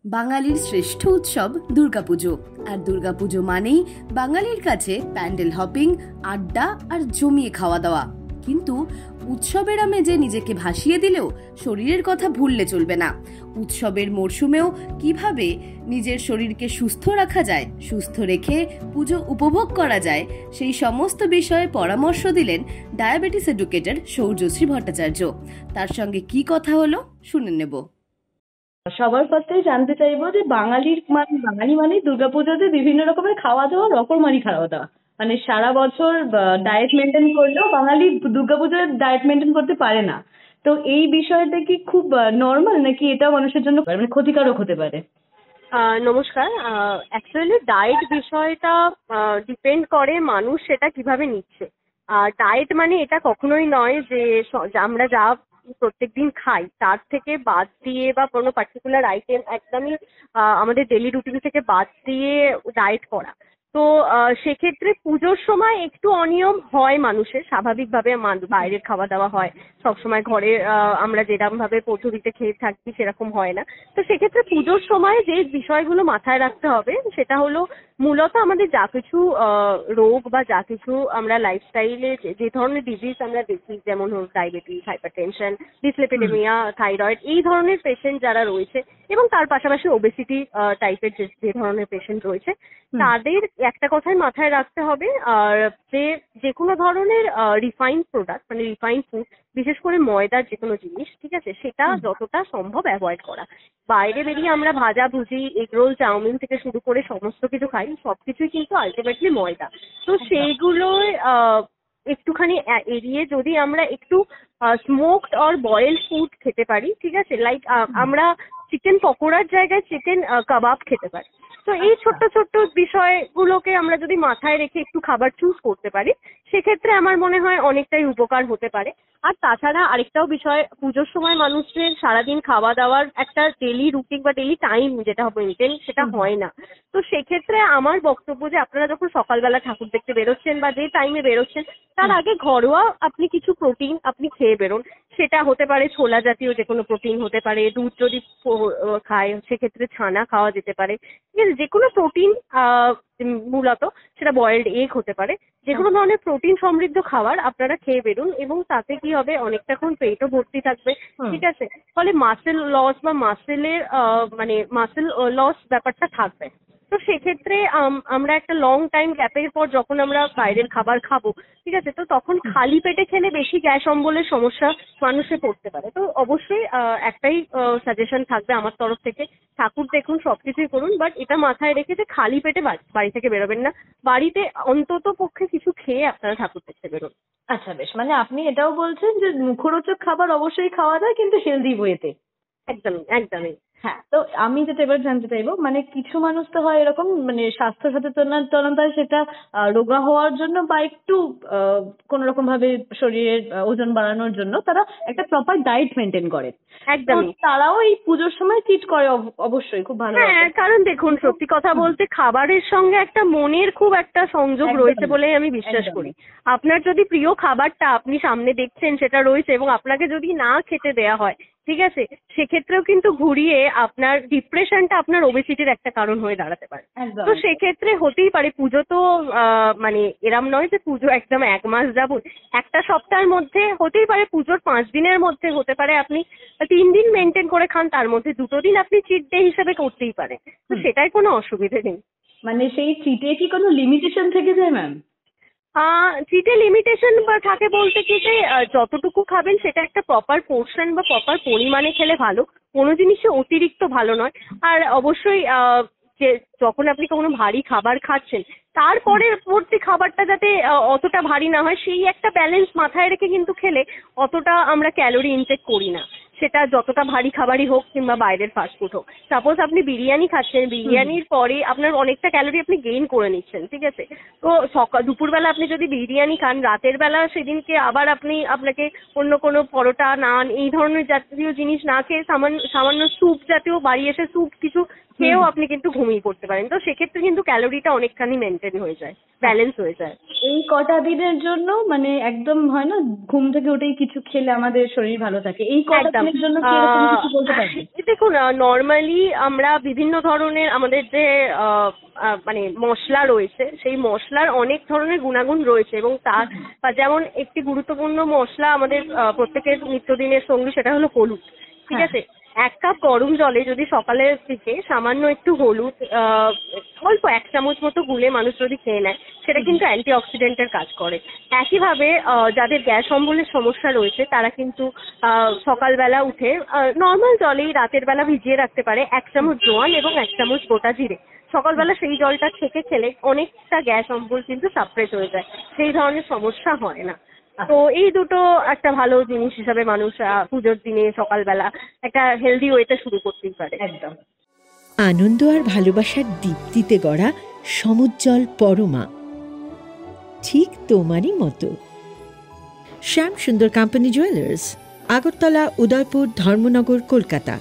বাঙালির শ্রেষ্ঠ উৎসব দুর্গাপুজো। আর দুর্গাপুজো মানেই বাঙালির কাছে প্যান্ডেল হপিং, আড্ডা আর জমিয়ে খাওয়া দাওয়া। কিন্তু উৎসবের আমেজে নিজেকে ভাসিয়ে দিলেও শরীরের কথা ভুললে চলবে না। উৎসবের মরশুমেও কিভাবে নিজের শরীরকে সুস্থ রাখা যায়, সুস্থ রেখে পুজো উপভোগ করা যায়, সেই সমস্ত বিষয়ে পরামর্শ দিলেন ডায়াবেটিস এডুকেটর সৌর্যশ্রী ভট্টাচার্য। তার সঙ্গে কি কথা হলো শুনে নেব। সবার ফার্স্টেই জানতে চাইবো যে বাঙালি মানে দুর্গাপুজোতে বিভিন্ন রকমের খাওয়া দাওয়া, রকমারি খাওয়া দাওয়া, মানে সারা বছর ডায়েট মেনটেন করলেও বাঙালি দুর্গাপুজোয় ডায়েট মেনটেন করতে পারে না। তো এই বিষয়টা কি খুব নর্মাল, নাকি এটা মানুষের জন্য মানে ক্ষতিকারক হতে পারে? নমস্কার। অ্যাকচুয়ালি ডায়েট বিষয়টা ডিপেন্ড করে মানুষ সেটা কিভাবে নিচ্ছে। ডায়েট মানে এটা কখনোই নয় যে আমরা যা প্রত্যেকদিন খাই তার থেকে বাদ দিয়ে বা কোনো পার্টিকুলার আইটেম একদমই আমাদের ডেলি রুটিন থেকে বাদ দিয়ে ডায়েট করা। তো সেক্ষেত্রে পুজোর সময় একটু অনিয়ম হয় মানুষের, স্বাভাবিকভাবে বাইরের খাওয়া দাওয়া হয়, সবসময় ঘরে আমরা যেরকম ভাবে পদ্ধতিতে খেয়ে থাকি সেরকম হয় না। তো সেক্ষেত্রে পুজোর সময় যে বিষয়গুলো মাথায় রাখতে হবে সেটা হলো মূলত আমাদের যা কিছু রোগ বা যা কিছু আমরা লাইফস্টাইলে যে ধরনের ডিজিজ আমরা দেখি, যেমন হল ডায়াবেটিস, হাইপারটেনশন, ডিসলিপিডেমিয়া, থাইরয়েড, এই ধরনের পেশেন্ট যারা রয়েছে এবং তার পাশাপাশি ওবেসিটি টাইপের যে ধরনের পেশেন্ট রয়েছে, তাদের একটা কথাই মাথায় রাখতে হবে যে কোনো ধরনের রিফাইন্ড প্রোডাক্ট মানে রিফাইন্ড ফুড, বিশেষ করে ময়দার যে কোনো জিনিস, ঠিক আছে, সেটা যতটা সম্ভব অ্যাভয়েড করা। বাইরে বেরিয়ে আমরা ভাজা ভুজি, এগরোল, চাউমিন থেকে শুরু করে সমস্ত কিছু খাই, সবকিছুই কিন্তু আলটিমেটলি ময়দা। তো সেইগুলোই একটুখানি এড়িয়ে যদি আমরা একটু স্মোকড অর বয়েলড ফুড খেতে পারি, ঠিক আছে, লাইক আমরা চিকেন পকোড়ার জায়গায় চিকেন কাবাব খেতে পারি। তো এই ছোট্ট ছোট্ট বিষয়গুলোকে আমরা যদি মাথায় রেখে একটু খাবার চুজ করতে পারি, সেক্ষেত্রে আমার মনে হয় অনেকটাই উপকার হতে পারে। আর তাছাড়া আরেকটাও বিষয়, পুজোর সময় মানুষের সারাদিন খাওয়া দাওয়ার একটা ডেলি রুটিন বা ডেলি টাইম যেটা হবে মেনটেন, সেটা হয় না। তো সেক্ষেত্রে আমার বক্তব্য যে আপনারা যখন সকালবেলা ঠাকুর দেখতে বেরোচ্ছেন বা যে টাইমে বেরোচ্ছেন, তার আগে ঘরোয়া আপনি কিছু প্রোটিন আপনি খেয়ে বেরোন। সেটা হতে পারে ছোলা জাতীয় যে কোনো প্রোটিন হতে পারে, দুধ যদি খায় সেক্ষেত্রে ছানা খাওয়া যেতে পারে, ঠিক আছে, যে কোনো প্রোটিন, মূলত সেটা বয়েলড এগ হতে পারে, যে কোনো ধরনের প্রোটিন সমৃদ্ধ খাবার আপনারা খেয়ে বেরুন। এবং তাতে কি হবে, অনেকটাক্ষণ পেটও ভর্তি থাকবে, ঠিক আছে, ফলে মাসেল লস বা মাসেল লস ব্যাপারটা থাকবে। তো সেক্ষেত্রে আমরা একটা লং টাইম গ্যাপের পর যখন আমরা বাইরের খাবার খাবো, ঠিক আছে, তো তখন খালি পেটে খেলে বেশি গ্যাস অম্বলের সমস্যা মানুষে পড়তে পারে। তো অবশ্যই একটাই সাজেশন থাকবে আমার তরফ থেকে, ঠাকুর দেখুন, সবকিছুই করুন, বাট এটা মাথায় রেখে যে খালি পেটে বাড়ি থেকে বেরোবেন না, বাড়িতে অন্তত পক্ষে কিছু খেয়ে আপনারা ঠাকুর দেখতে বেরোন। আচ্ছা, বেশ, মানে আপনি এটাও বলছেন যে মুখরোচক খাবার অবশ্যই খাওয়া যায়, কিন্তু হেলদি ওয়েতে। একদমই একদমই। হ্যাঁ, তো আমি যেটা এবার জানতে চাইবো, মানে কিছু মানুষ তো হয় এরকম, মানে স্বাস্থ্য সচেতনতায় সেটা রোগা হওয়ার জন্য বা একটু কোন রকম ভাবে শরীরের ওজন বাড়ানোর জন্য তারা একটা প্রপার ডায়েট মেনটেন করে। একদমই। তারাও এই পুজোর সময় চিট করে, অবশ্যই খুব ভালো। হ্যাঁ, কারণ দেখুন, সত্যি কথা বলতে খাবারের সঙ্গে একটা মনের খুব একটা সংযোগ রয়েছে বলে আমি বিশ্বাস করি। আপনার যদি প্রিয় খাবারটা আপনি সামনে দেখছেন সেটা রয়েছে এবং আপনাকে যদি না খেতে দেয়া হয়, ঠিক আছে, সেক্ষেত্রেও কিন্তু ঘুরিয়ে আপনার ডিপ্রেশনটা আপনার ওবেসিটির একটা কারণ হয়ে দাঁড়াতে পারে। তো সেক্ষেত্রে হতেই পারে, পুজো তো মানে এরম নয় যে পুজো একদম 1 মাস যাবত, একটা সপ্তাহের মধ্যে হতেই পারে, পুজোর 5 দিনের মধ্যে হতে পারে আপনি 3 দিন মেনটেন করে খান, তার মধ্যে 2 দিন আপনি চিট ডে হিসেবে করতেই পারে। তো সেটাই কোনো অসুবিধে নেই। মানে সেই চিটে কি কোনো লিমিটেশন থেকে যায় ম্যাম? চিটে লিমিটেশন বা থাকে বলতে কি যে যতটুকু খাবেন সেটা একটা প্রপার পোর্শন বা প্রপার পরিমাণে খেলে ভালো, কোনো জিনিসে অতিরিক্ত ভালো নয়। আর অবশ্যই যে যখন আপনি কোনো ভারী খাবার খাচ্ছেন, তারপরে পরবর্তী খাবারটা যাতে অতটা ভারী না হয়, সেই একটা ব্যালেন্স মাথায় রেখে কিন্তু খেলে অতটা আমরা ক্যালোরি ইনটেক করি না, সেটা যতটা ভারী খাবারই হোক কিংবা বাইরের ফাস্টফুড হোক। সাপোজ আপনি বিরিয়ানি খাচ্ছেন, বিরিয়ানির পরে আপনার অনেকটা ক্যালোরি আপনি গেইন করে নিচ্ছেন, ঠিক আছে, তো দুপুরবেলা আপনি যদি বিরিয়ানি খান, রাতের বেলা সেদিনকে আবার আপনাকে অন্য কোনো পরোটা, নান, এই ধরনের জাতীয় জিনিস না খেয়ে সামান্য স্যুপ জাতীয়, বাড়ি এসে স্যুপ কিছু খেয়েও আপনি কিন্তু ঘুমিয়ে পড়তে পারেন। তো সেক্ষেত্রে কিন্তু ক্যালোরিটা অনেকখানি মেনটেন হয়ে যায়, ব্যালেন্স হয়ে যায়। এই কটা দিনের জন্য মানে একদম হয় না, ঘুম থেকে উঠেই কিছু খেলে আমাদের শরীর ভালো থাকে, এই কটা একদম। দিনের জন্য কি এরকম কিছু বলতে পারবেন? দেখুন, নর্মালি আমরা বিভিন্ন ধরনের আমাদের যে মানে মশলা রয়েছে, সেই মশলার অনেক ধরনের গুণাগুণ রয়েছে, এবং তার যেমন একটি গুরুত্বপূর্ণ মশলা আমাদের প্রত্যেকের নিত্যদিনের সঙ্গী, সেটা হলো হলুদ। ঠিক আছে, 1 কাপ গরম জলে যদি সকালের দিকে সামান্য একটু হলুদ অল্প 1 চামচ মতো গুলে মানুষ যদি খেয়ে নেয়, সেটা কিন্তু অ্যান্টিঅক্সিডেন্টের কাজ করে। একইভাবে যাদের গ্যাস অম্বলের সমস্যা রয়েছে, তারা কিন্তু সকালবেলা উঠে নর্মাল জলেই রাতের বেলা ভিজিয়ে রাখতে পারে 1 চামচ জোয়ান এবং 1 চামচ গোটা জিরে। সকালবেলা সেই জলটা ছেঁকে খেলে অনেকটা গ্যাস অম্বল কিন্তু সাপ্রেস হয়ে যায়, সেই ধরনের সমস্যা হয় না। তো এই দুটো একটা ভালো জিনিস হিসাবে মানুষ পুজোর দিনে সকালবেলা একটা হেলদি ওয়েতে শুরু করতেই পারে। একদম। আনন্দ আর ভালোবাসার দীপ্তিতে গড়া সমুজ্জ্বল পরমা, ঠিক তোমারই মতো। শ্যাম সুন্দর কোম্পানি জুয়েলার্স, আগরতলা, উদয়পুর, ধর্মনগর, কলকাতা।